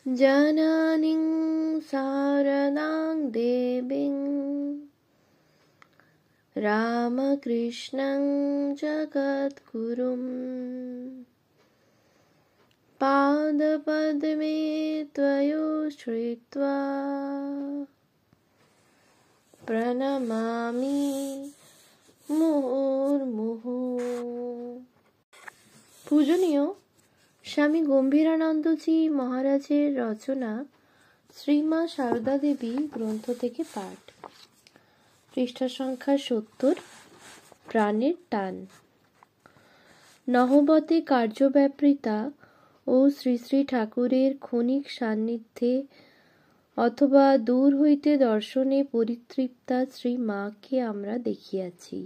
জননীং শারদাং দেবীং রামকৃষ্ণং জগদ্গুরুম পাদপদ্মে ত্বয়োশ্রিত্বা প্রণমামি মুহুর্মুহু। পূজনীয় স্বামী গম্ভীরানন্দজি মহারাজের রচনা শ্রীমা সারদা দেবী গ্রন্থ থেকে পাঠ। পৃষ্ঠা সংখ্যা ৭০। প্রাণের টান। নহবতে কার্যব্যাপৃতা ও শ্রী শ্রী ঠাকুরের ক্ষণিক সান্নিধ্যে অথবা দূর হইতে দর্শনে পরিতৃপ্তা শ্রী মাকে আমরা দেখিয়াছি,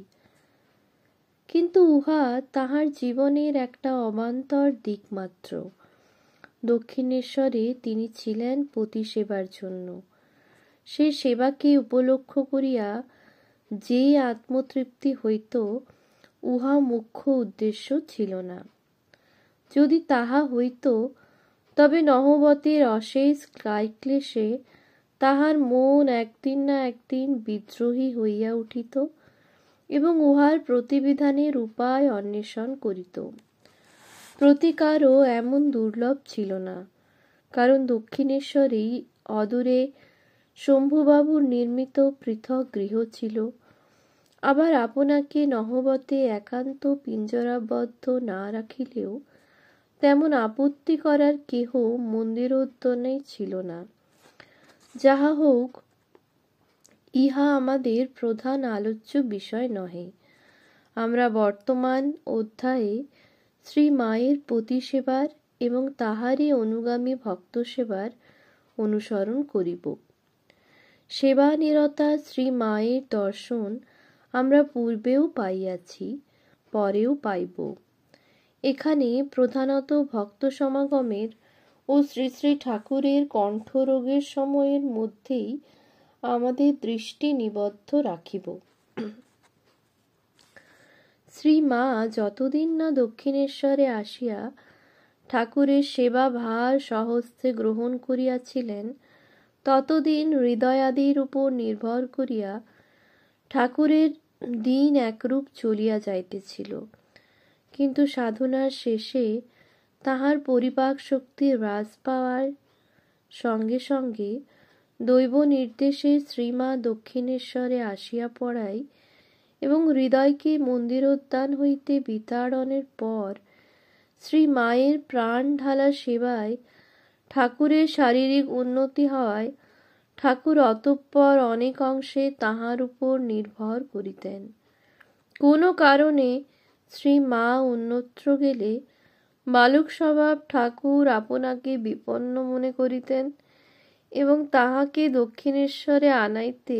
কিন্তু উহা তাহার জীবনের একটা অবান্তর দিক মাত্র। দক্ষিণেশ্বরে তিনি ছিলেন পতি সেবার জন্য। সে সেবাকে উপলক্ষ করিয়া যে আত্মতৃপ্তি হইত, উহা মুখ্য উদ্দেশ্য ছিল না। যদি তাহা হইত, তবে নহবতের অশেষ কায়ক্লেশে তাহার মন একদিন না একদিন বিদ্রোহী হইয়া উঠিত এবং উহার প্রতিবিধানের উপায় অন্বেষণ করিত। প্রতিকারও এমন দুর্লভ ছিল না, কারণ দক্ষিণেশ্বরেই অদূরে শম্ভুবাবুর নির্মিত পৃথক গৃহ ছিল। আবার আপনাকে নহবতে একান্ত পিঞ্জরাবদ্ধ না রাখিলেও তেমন আপত্তি করার কেহ মন্দিরোদ্যানে ছিল না। যাহা হোক, ইহা আমাদের প্রধান আলোচ্য বিষয় নহে। আমরা বর্তমান অধ্যায়ে শ্রী মায়ের পতি সেবার এবং তাহারই অনুগামী ভক্ত সেবার অনুসরণ করিব। সেবানিরতা শ্রী মায়ের দর্শন আমরা পূর্বেও পাইয়াছি, পরেও পাইব। এখানে প্রধানত ভক্ত সমাগমের ও শ্রী শ্রী ঠাকুরের কণ্ঠরোগের সময়ের মধ্যেই আমাদের দৃষ্টি নিবদ্ধ রাখিব। শ্রী মা যতদিন না দক্ষিণেশ্বরে আসিয়া ঠাকুরের সেবা ভার স্বহস্তে গ্রহণ করিয়াছিলেন, ততদিন হৃদয়াদির উপর নির্ভর করিয়া ঠাকুরের দিন একরূপ চলিয়া যাইতেছিল। কিন্তু সাধনার শেষে তাহার পরিপাক শক্তি হ্রাস পাওয়ার সঙ্গে সঙ্গে দৈব নির্দেশে শ্রীমা দক্ষিণেশ্বরে আসিয়া পড়ায় এবং হৃদয়কে মন্দিরোদ্যান হইতে বিতাড়নের পর শ্রী মায়ের প্রাণ ঢালা সেবায় ঠাকুরের শারীরিক উন্নতি হওয়ায় ঠাকুর অতঃপর অনেক অংশে তাহার উপর নির্ভর করিতেন। কোনো কারণে শ্রী মা অন্যত্র গেলে বালক স্বভাব ঠাকুর আপনাকে বিপন্ন মনে করিতেন এবং তাহাকে দক্ষিণেশ্বরে আনাইতে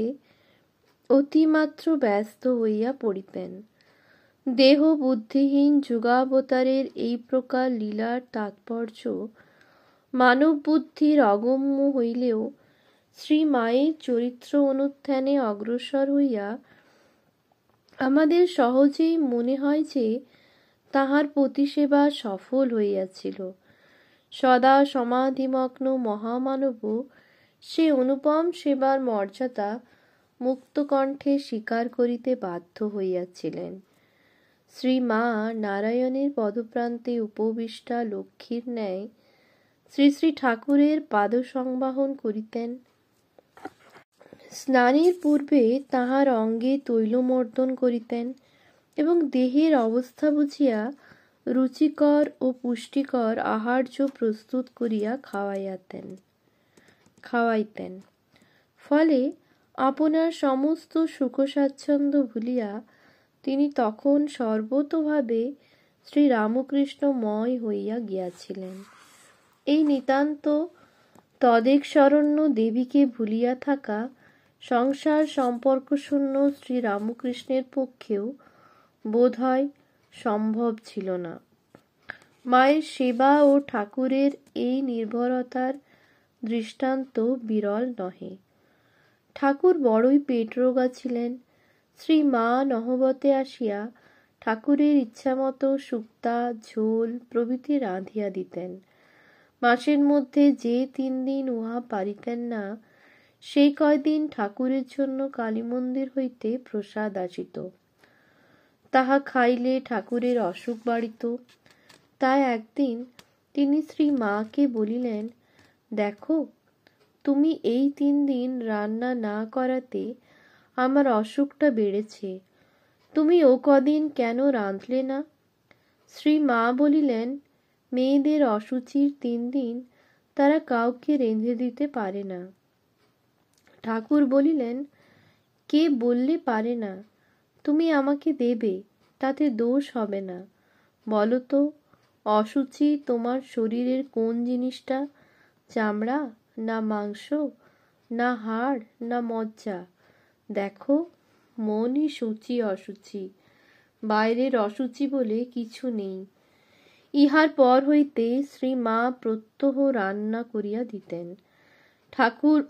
অতিমাত্র ব্যস্ত হইয়া পড়িতেন। দেহ বুদ্ধিহীন যুগাবতারের এই প্রকার লীলার তাৎপর্য মানব বুদ্ধির অগম্য হইলেও শ্রী মায়ের চরিত্র অনুধ্যানে অগ্রসর হইয়া আমাদের সহজেই মনে হয় যে তাহার পতিসেবা সফল হইয়াছিল। সদা সমাধিমগ্ন মহামানবও সে অনুপম সেবার মর্যাদা মুক্তকণ্ঠে স্বীকার করিতে বাধ্য হইয়াছিলেন। শ্রী মা নারায়ণের পদপ্রান্তে উপবিষ্টা লক্ষ্মীর ন্যায় শ্রী শ্রী ঠাকুরের পাদসংবাহন করিতেন। স্নানের পূর্বে তাহার অঙ্গে তৈলমর্দন করিতেন এবং দেহের অবস্থা বুঝিয়া রুচিকর ও পুষ্টিকর আহার্য প্রস্তুত করিয়া খাওয়াইতেন। ফলে আপনার সমস্ত সুখ স্বাচ্ছন্দ্য ভুলিয়া তিনি তখন সর্বতোভাবে শ্রী রামকৃষ্ণময় হইয়া গিয়াছিলেন। এই নিতান্ত তদেকশরণ্য দেবীকে ভুলিয়া থাকা সংসার সম্পর্কশূন্য শ্রী রামকৃষ্ণের পক্ষেও বোধ হয় সম্ভব ছিল না। মায়ের সেবা ও ঠাকুরের এই নির্ভরতার দৃষ্টান্ত বিরল নহে। ঠাকুর বড়ই পেটরোগা ছিলেন। শ্রী মা নহবতে আসিয়া ঠাকুরের ইচ্ছামতো শুক্তা, ঝোল প্রভৃতি রাঁধিয়া দিতেন। মাসের মধ্যে যে 3 দিন উহা পারিতেন না, সেই কয়দিন ঠাকুরের জন্য কালী মন্দির হইতে প্রসাদ আসিত। তাহা খাইলে ঠাকুরের অসুখ বাড়িত। তাই একদিন তিনি শ্রী মাকে বলিলেন, দেখো, তুমি এই 3 দিন রান্না না করাতে আমার অসুখটা বেড়েছে, তুমি ও কদিন কেন রাঁধলে না? শ্রী মা বলিলেন, মেয়েদের অসুচির 3 দিন তারা কাউকে রেঁধে দিতে পারে না। ঠাকুর বলিলেন, কে বললে পারে না? তুমি আমাকে দেবে, তাতে দোষ হবে না। বলো তো, অসুচি তোমার শরীরের কোন জিনিসটা? চামড়া না মাংস না হাড় না মজ্জা? দেখো, মনই সূচি অসুচি, বাইরের অসুচি বলে কিছু নেই। ইহার পর হইতে শ্রী মা প্রত্যহ রান্না করিয়া দিতেন। ঠাকুর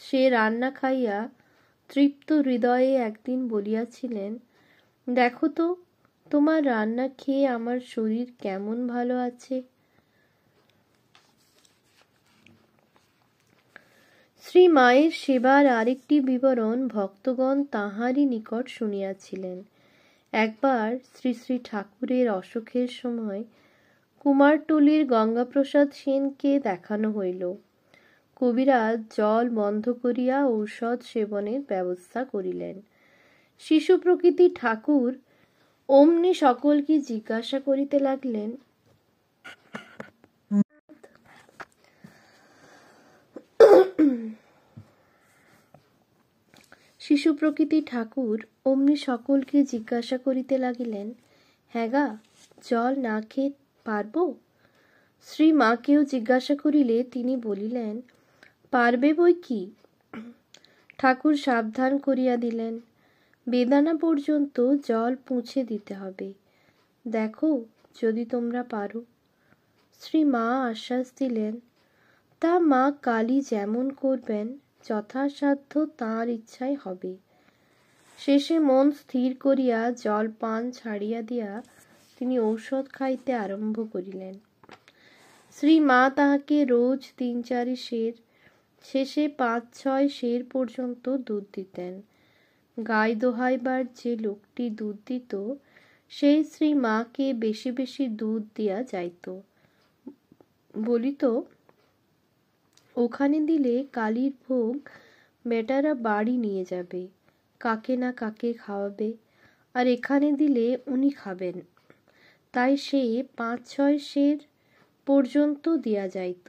সে রান্না খাইয়া তৃপ্ত হৃদয়ে একদিন বলিয়াছিলেন, দেখো তো, তোমার রান্না খেয়ে আমার শরীর কেমন ভালো আছে। শ্রী মায়ের সেবার আরেকটি বিবরণ ভক্তগণ তাঁহারই নিকট শুনিয়াছিলেন। একবার শ্রী শ্রী ঠাকুরের অসুখের সময় কুমারটুলির গঙ্গাপ্রসাদ সেনকে দেখানো হইল। কবিরাজ জল বন্ধ করিয়া ঔষধ সেবনের ব্যবস্থা করিলেন। শিশু প্রকৃতি ঠাকুর অমনি সকলকে জিজ্ঞাসা করিতে লাগলেন, শিশু প্রকৃতি ঠাকুর অমনি সকলকে জিজ্ঞাসা করিতে লাগিলেন, হ্যাঁ গা, জল না খেয়ে পারব? শ্রী মাকেও জিজ্ঞাসা করিলে তিনি বলিলেন, পারবে বই কি। ঠাকুর সাবধান করিয়া দিলেন, বেদানা পর্যন্ত জল পুঁছে দিতে হবে, দেখো যদি তোমরা পারো। শ্রী মা আশ্বাস দিলেন, তা মা কালী যেমন করবেন যথাসাধ্য তাঁর ইচ্ছাই হবে। শেষে মন স্থির করিয়া জল পান ছাড়িয়া দিয়া তিনি ঔষধ খাইতে আরম্ভ করিলেন। শ্রী মা তাহাকে রোজ 3-4 সের, শেষে 5-6 সের পর্যন্ত দুধ দিতেন। গাই দোহাইবার যে লোকটি দুধ দিত, সেই শ্রী মাকে বেশি বেশি দুধ দিয়া যাইত। বলিত, ওখানে দিলে কালীর ভোগ বেটারা বাড়ি নিয়ে যাবে, কাকে না কাকে খাওয়াবে, আর এখানে দিলে উনি খাবেন। তাই সে 5-6 সের পর্যন্ত দিয়া যাইত।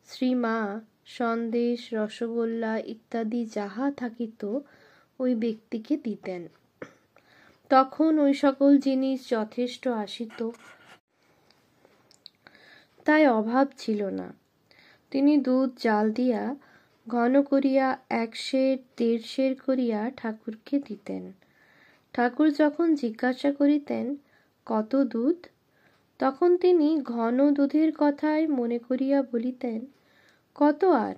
শ্রী মা সন্দেশ, রসগোল্লা ইত্যাদি যাহা থাকিত ওই ব্যক্তিকে দিতেন। তখন ওই সকল জিনিস যথেষ্ট আসিত, তাই অভাব ছিল না। তিনি দুধ জাল দিয়া ঘন করিয়া 1 সের 1.5 সের করিয়া ঠাকুরকে দিতেন। ঠাকুর যখন জিজ্ঞাসা করিতেন, কত দুধ, তখন তিনি ঘন দুধের কথাই মনে করিয়া বলিতেন, কত আর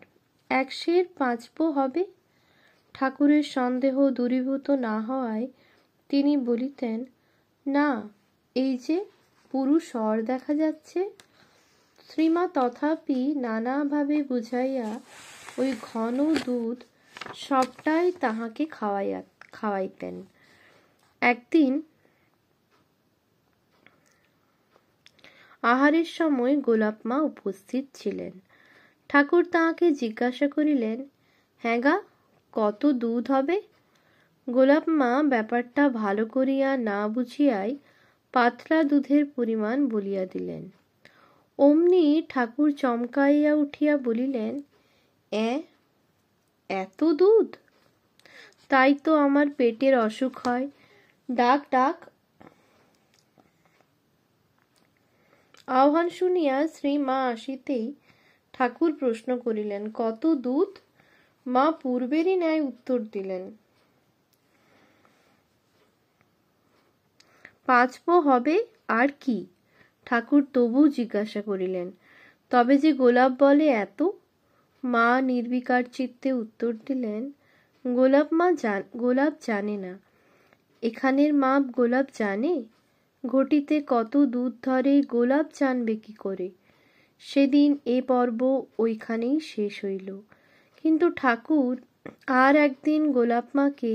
1 সের 5 পো হবে। ঠাকুরের সন্দেহ দূরীভূত না হওয়ায় তিনি বলিতেন, না, এই যে পুরু স্বর দেখা যাচ্ছে। শ্রীমা তথাপি নানাভাবে বুঝাইয়া ওই ঘন দুধ সবটাই তাহাকে খাওয়াইতেন। একদিন আহারের সময় গোলাপ মা উপস্থিত ছিলেন। ঠাকুর তাহাকে জিজ্ঞাসা করিলেন, হ্যাঁ গা, কত দুধ হবে? গোলাপ মা ব্যাপারটা ভালো করিয়া না বুঝিয়াই পাতলা দুধের পরিমাণ বলিয়া দিলেন। অমনি ঠাকুর চমকাইয়া উঠিয়া বলিলেন, এত দুধ? তাই তো আমার পেটের অসুখ হয়। ডাক ডাক। আহ্বান শুনিয়া শ্রী মা আসিতেই ঠাকুর প্রশ্ন করিলেন, কত দুধ? মা পূর্বেরই ন্যায় উত্তর দিলেন, 5 পো হবে, আর কি? ঠাকুর তবু জিজ্ঞাসা করিলেন, তবে যে গোলাপ বলে এত? মা নির্বিকার চিত্তে উত্তর দিলেন, গোলাপ জানে না। এখানের মাপ গোলাপ জানে? ঘটিতে কত দুধ ধরে গোলাপ জানবে কি করে? সেদিন এ পর্ব ওইখানেই শেষ হইল। কিন্তু ঠাকুর আর একদিন গোলাপ মাকে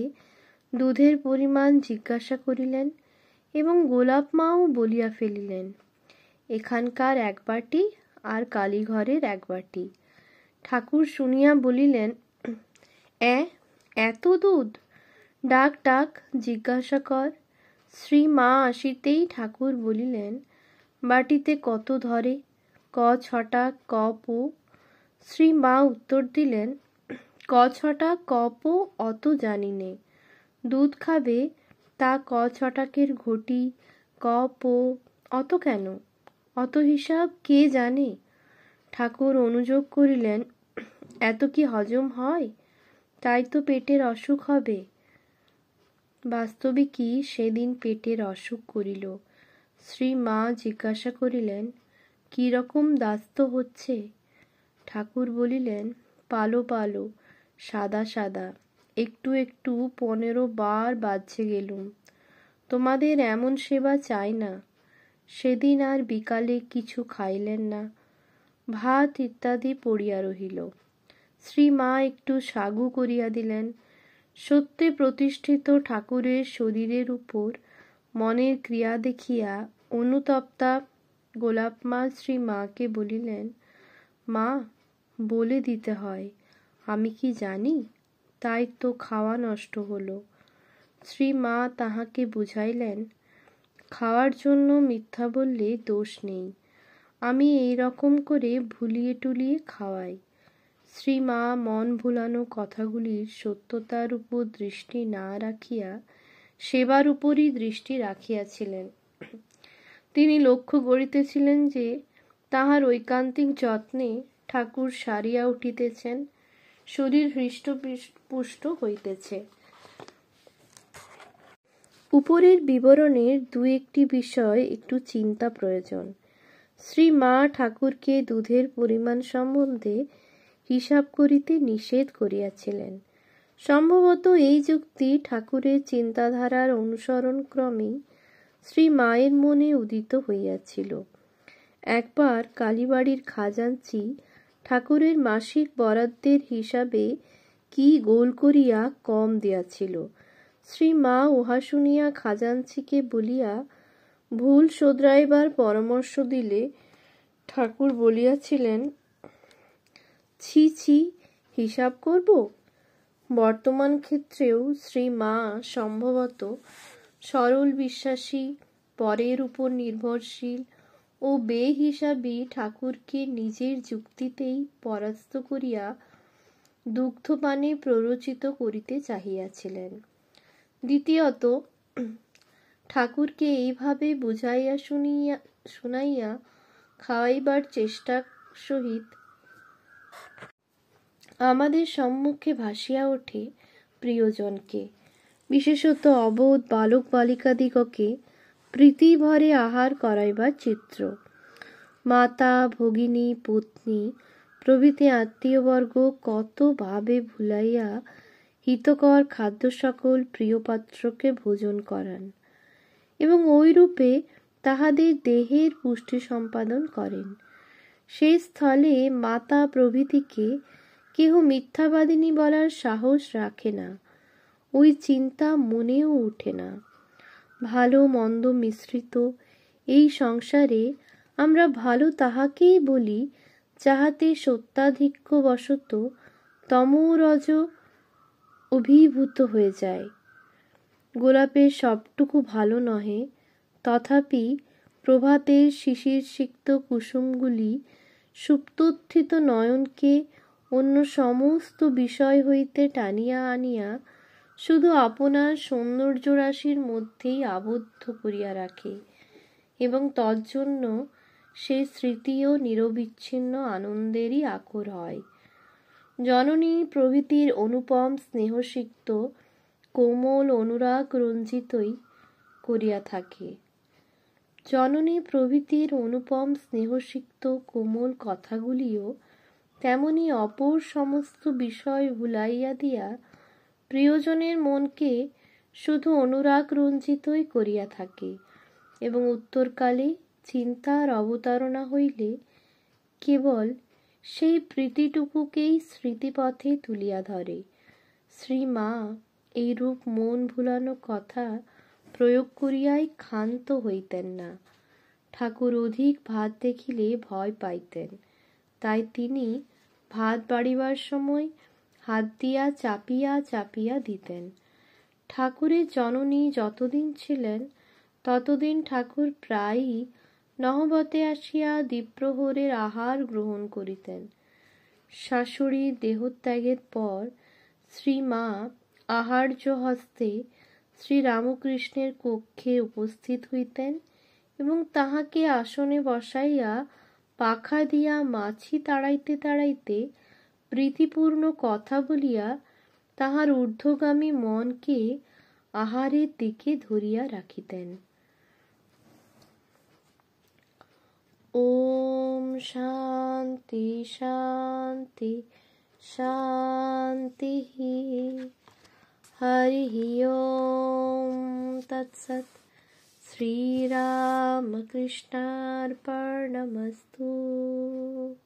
দুধের পরিমাণ জিজ্ঞাসা করিলেন এবং গোলাপ মাও বলিয়া ফেলিলেন, এখানকার এক বাটি আর কালীঘরের এক বাটি। ঠাকুর শুনিয়া বলিলেন, এত দুধ? ডাক ডাক, জিজ্ঞাসা কর। শ্রী মা আসিতেই ঠাকুর বলিলেন, বাটিতে কত ধরে? ক ছটা ক পো। শ্রী মা উত্তর দিলেন, ক ছটা ক পো অত জানি নে। দুধ খাবে তা ক ছটাকের ঘটি, ক পো, অত কেন? অত হিসাব কে জানে? ঠাকুর অনুযোগ করিলেন, এত কি হজম হয়? তাই তো পেটের অসুখ হবে। বাস্তবিকই সেদিন পেটের অসুখ করিল। শ্রী মা জিজ্ঞাসা করিলেন, কি রকম দাস্ত হচ্ছে? ঠাকুর বলিলেন, পালো পালো, সাদা সাদা, একটু একটু 15 বার বাজছে গেলুম। তোমাদের এমন সেবা চাই না। সেদিন আর বিকালে কিছু খাইলেন না, ভাত ইত্যাদি পড়িয়া রহিল। শ্রী মা একটু সাগু করিয়া দিলেন। সত্যে প্রতিষ্ঠিত ঠাকুরের শরীরের উপর মনের ক্রিয়া দেখিয়া অনুতপ্তা গোলাপ মা শ্রী মাকে বলিলেন, মা, বলে দিতে হয়, আমি কি জানি? তাই তো খাওয়া নষ্ট হলো। শ্রী মা তাহাকে বুঝাইলেন, খাওয়ার জন্য মিথ্যা বললে দোষ নেই, আমি এই রকম করে ভুলিয়ে টুলিয়ে খাওয়াই। শ্রী মা মন ভুলানো কথাগুলির সত্যতার উপর দৃষ্টি না রাখিয়া সেবার উপরই দৃষ্টি রাখিয়াছিলেন। তিনি লক্ষ্য করিতেছিলেন যে তাহার ঐকান্তিক যত্নে ঠাকুর সারিয়া উঠিতেছেন, শরীর হৃষ্টপুষ্ট হইতেছে। উপরের বিবরণের দু একটি বিষয় একটু চিন্তা প্রয়োজন। শ্রী মা ঠাকুরকে দুধের পরিমাণ সম্বন্ধে হিসাব করিতে নিষেধ করিয়াছিলেন। সম্ভবত এই যুক্তি ঠাকুরের চিন্তাধারার অনুসরণ ক্রমেই শ্রী মায়ের মনে উদিত হইয়াছিল। একবার কালীবাড়ির খাজাঞ্চি ঠাকুরের মাসিক বরাদ্দের হিসাবে কি গোল করিয়া কম দিয়াছিল। শ্রী মা উহা শুনিয়া খাজাঞ্চিকে বলিয়া ভুল শোধরাইবার পরামর্শ দিলে ঠাকুর বলিয়াছিলেন, ছি ছি, হিসাব করব? বর্তমান ক্ষেত্রেও শ্রী মা সম্ভবত সরল বিশ্বাসী, পরের উপর নির্ভরশীল ও বেহিসাবী ঠাকুরকে নিজের যুক্তিতেই পরাস্ত করিয়া দুগ্ধপানে প্ররোচিত করিতে চাহিয়াছিলেন। দ্বিতীয়ত, ঠাকুরকে এইভাবে বুঝাইয়া শুনাইয়া খাওয়াইবার চেষ্টা সহিত আমাদের সম্মুখে ভাসিয়া ওঠে প্রিয়জনকে, বিশেষত অবোধ বালক বালিকাদিগকে প্রীতিভরে আহার করাইবার চিত্র। মাতা, ভগিনী, পত্নী প্রভৃতি আত্মীয়বর্গ কত ভাবে ভুলাইয়া হিতকর খাদ্য সকল প্রিয়পাত্রকে ভোজন করান এবং ওইরূপে তাহাদের দেহের পুষ্টি সম্পাদন করেন। সেই স্থলে মাতা প্রভৃতিকে কেহ মিথ্যাবাদিনী বলার সাহস রাখে না, ওই চিন্তা মনেও উঠে না। ভালো মন্দ মিশ্রিত এই সংসারে আমরা ভালো তাহাকেই বলি যাহাতে সত্যাধিক্যবশত তমোরজ অভিভূত হয়ে যায়। গোলাপের সবটুকু ভালো নহে, তথাপি প্রভাতের শিশিরসিক্ত কুসুমগুলি সুপ্তোত্থিত নয়নকে অন্য সমস্ত বিষয় হইতে টানিয়া আনিয়া শুধু আপনার সৌন্দর্যরাশির মধ্যেই আবদ্ধ করিয়া রাখে এবং তজ্জন্য সে স্মৃতিও নিরবিচ্ছিন্ন আনন্দেরই আকর হয়। জননী প্রভৃতির অনুপম স্নেহসিক্ত কোমল অনুরাগ রঞ্জিতই করিয়া থাকে। জননী প্রভৃতির অনুপম স্নেহসিক্ত কোমল কথাগুলিও তেমনি অপর সমস্ত বিষয় ভুলাইয়া দিয়া প্রিয়জনের মনকে শুধু অনুরাগ রঞ্জিতই করিয়া থাকে এবং উত্তরকালে চিন্তার অবতারণা হইলে কেবল সেই প্রীতিটুকুকেই স্মৃতিপথে তুলিয়া ধরে। শ্রীমা এইরূপ মন ভুলানো কথা প্রয়োগ করিয়াই ক্ষান্ত হইতেন না। ঠাকুর অধিক ভাত দেখিলে ভয় পাইতেন, তাই তিনি ভাত বাড়িবার সময় হাত দিয়া চাপিয়া চাপিয়া দিতেন। ঠাকুরের জননী যতদিন ছিলেন ততদিন ঠাকুর প্রায়ই নহবতে আসিয়া দ্বিপ্রহরের আহার গ্রহণ করিতেন। শাশুড়ির দেহত্যাগের পর শ্রীমা আহার্য হস্তে শ্রীরামকৃষ্ণের কক্ষে উপস্থিত হইতেন এবং তাহাকে আসনে বসাইয়া পাখা দিয়া মাছি তাড়াইতে তাড়াইতে প্রীতিপূর্ণ কথা বলিয়া তাহার ঊর্ধ্বগামী মনকে আহারের দিকে ধরিয়া রাখিতেন। ওম শান্তি শান্তি শান্তি। হরি ওম তৎসৎ। শ্রীরামকৃষ্ণার্পণমস্তু।